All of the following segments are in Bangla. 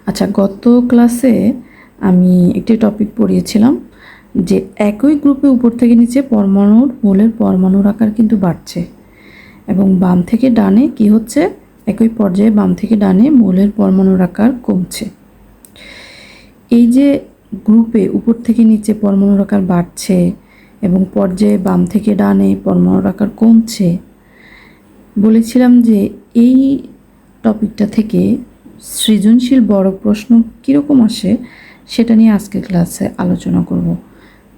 আচ্ছা, গত ক্লাসে আমি একটি টপিক পড়িয়েছিলাম যে একই গ্রুপে উপর থেকে নিচে পরমাণুর মূলের পরমাণুর আকার কিন্তু বাড়ছে এবং বাম থেকে ডানে কি হচ্ছে, একই পর্যায়ে বাম থেকে ডানে মূলের পরমাণুর আকার কমছে। এই যে গ্রুপে উপর থেকে নিচে পরমাণুর আকার বাড়ছে এবং পর্যায়ে বাম থেকে ডানে পরমাণুর আকার কমছে, বলেছিলাম যে এই টপিকটা থেকে সৃজনশীল বড় প্রশ্ন কীরকম আসে সেটা নিয়ে আজকের ক্লাসে আলোচনা করব।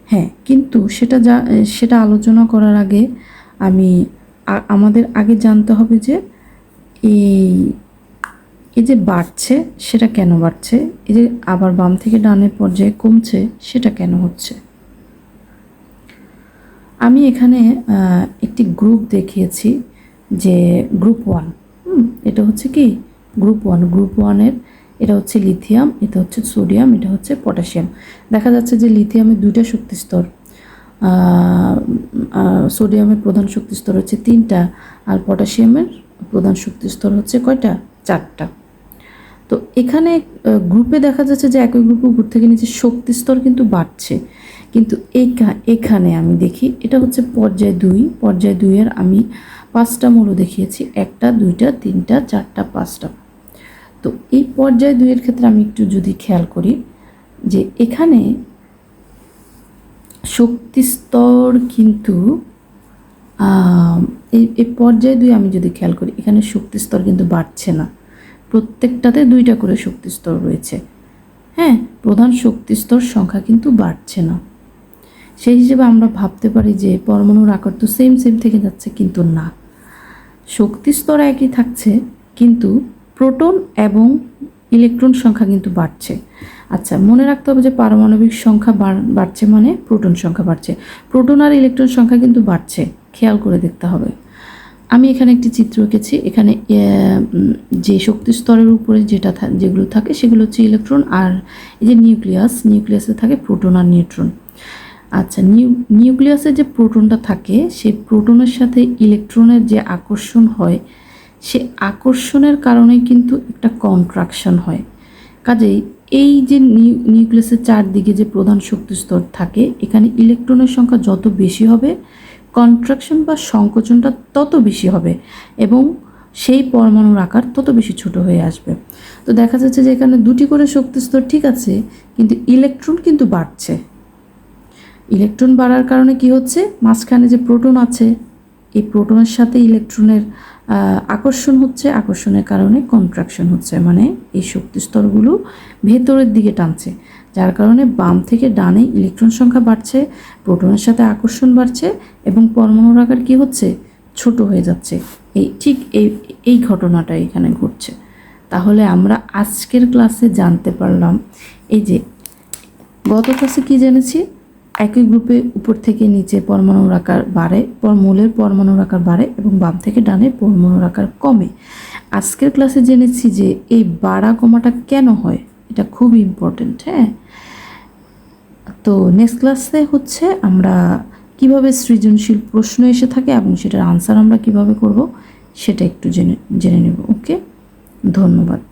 হ্যাঁ, কিন্তু সেটা আলোচনা করার আগে আমাদের আগে জানতে হবে যে এই যে বাড়ছে সেটা কেন বাড়ছে, এই যে আবার বাম থেকে ডানের পর্যায়ে কমছে সেটা কেন হচ্ছে। আমি এখানে একটি গ্রুপ দেখিয়েছি যে গ্রুপ 1, এটা হচ্ছে কি গ্রুপ 1। গ্রুপ 1-এর এটা হচ্ছে লিথিয়াম, এটা হচ্ছে সোডিয়াম, এটা হচ্ছে পটাশিয়াম। দেখা যাচ্ছে যে লিথিয়ামের 2টা শক্তিস্তর, সোডিয়ামের প্রধান শক্তিস্তর হচ্ছে 3টা, আর পটাশিয়ামের প্রধান শক্তিস্তর হচ্ছে কয়টা, 4টা। তো এখানে গ্রুপে দেখা যাচ্ছে যে একই গ্রুপে উপর থেকে নিচে শক্তিস্তর কিন্তু বাড়ছে, কিন্তু এখানে আমি দেখি এটা হচ্ছে পর্যায় 2। পর্যায় 2-এর আমি 5টা মৌল দেখিয়েছি, 1টা 2টা 3টা 4টা 5টা। তো এই পর্যায় 2-এর ক্ষেত্রে আমি একটু যদি খেয়াল করি যে এখানে শক্তিস্তর কিন্তু এই পর্যায় 2 আমি যদি খেয়াল করি এখানে শক্তিস্তর কিন্তু বাড়ছে না, প্রত্যেকটাতে 2টা করে শক্তিস্তর রয়েছে। হ্যাঁ, প্রধান শক্তিস্তর সংখ্যা কিন্তু বাড়ছে না। সেই হিসেবে আমরা ভাবতে পারি যে পরমাণুর আকার তো সেম থেকে যাচ্ছে, কিন্তু না, শক্তিস্তর একই থাকছে কিন্তু প্রোটন এবং ইলেকট্রন সংখ্যা কিন্তু বাড়ছে। আচ্ছা, মনে রাখতে হবে যে পারমাণবিক সংখ্যা বাড়ছে মানে প্রোটন সংখ্যা বাড়ছে, প্রোটন আর ইলেকট্রন সংখ্যা কিন্তু বাড়ছে, খেয়াল করে দেখতে হবে। আমি এখানে একটি চিত্র এঁকেছি, এখানে যে শক্তি স্তরের উপরে যেগুলো থাকে সেগুলো হচ্ছে ইলেকট্রন, আর এই যে নিউক্লিয়াসে থাকে প্রোটন আর নিউট্রন। আচ্ছা, নিউক্লিয়াসে যে প্রোটনটা থাকে সেই প্রোটনের সাথে ইলেকট্রনের যে আকর্ষণ হয়, সে আকর্ষণের কারণে কিন্তু একটা কন্ট্রাকশন হয়। কাজেই এই যে নিউক্লিয়াসের চারদিকে যে প্রধান শক্তি স্তর থাকে, এখানে ইলেকট্রনের সংখ্যা যত বেশি হবে কন্ট্রাকশন বা সংকোচনটা তত বেশি হবে এবং সেই পরমাণুর আকার তত বেশি ছোট হয়ে আসবে। তো দেখা যাচ্ছে যে এখানে 2টি করে শক্তিস্তর ঠিক আছে, কিন্তু ইলেকট্রন কিন্তু বাড়ছে। ইলেকট্রন বাড়ার কারণে কি হচ্ছে, মাঝখানে যে প্রোটন আছে এই প্রোটনের সাথে ইলেকট্রনের আকর্ষণ হচ্ছে, আকর্ষণের কারণে কন্ট্রাকশন হচ্ছে, মানে এই শক্তিস্তরগুলো ভেতরের দিকে টানছে, যার কারণে বাম থেকে ডানে ইলেকট্রন সংখ্যা বাড়ছে, প্রোটনের সাথে আকর্ষণ বাড়ছে এবং পরমাণুর আকার কি হচ্ছে, ছোট হয়ে যাচ্ছে। এই ঘটনাটা এখানে ঘটছে। তাহলে আমরা আজকের ক্লাসে জানতে পারলাম, এই যে গত ক্লাসে কি জেনেছি, একই গ্রুপে উপর থেকে নিচে পরমাণুর আকার বাড়ে, মূলের পরমাণুর আকার বাড়ে এবং বাম থেকে ডানে পরমাণুর আকার কমে। আজকের ক্লাসে জেনেছি যে এই বাড়া কমাটা কেন হয়, এটা খুব ইম্পর্টেন্ট। হ্যাঁ, তো নেক্সট ক্লাসে হচ্ছে আমরা কিভাবে সৃজনশীল প্রশ্ন এসে থাকে এবং সেটার আনসার আমরা কিভাবে করব সেটা একটু জেনে নেব। ওকে, ধন্যবাদ।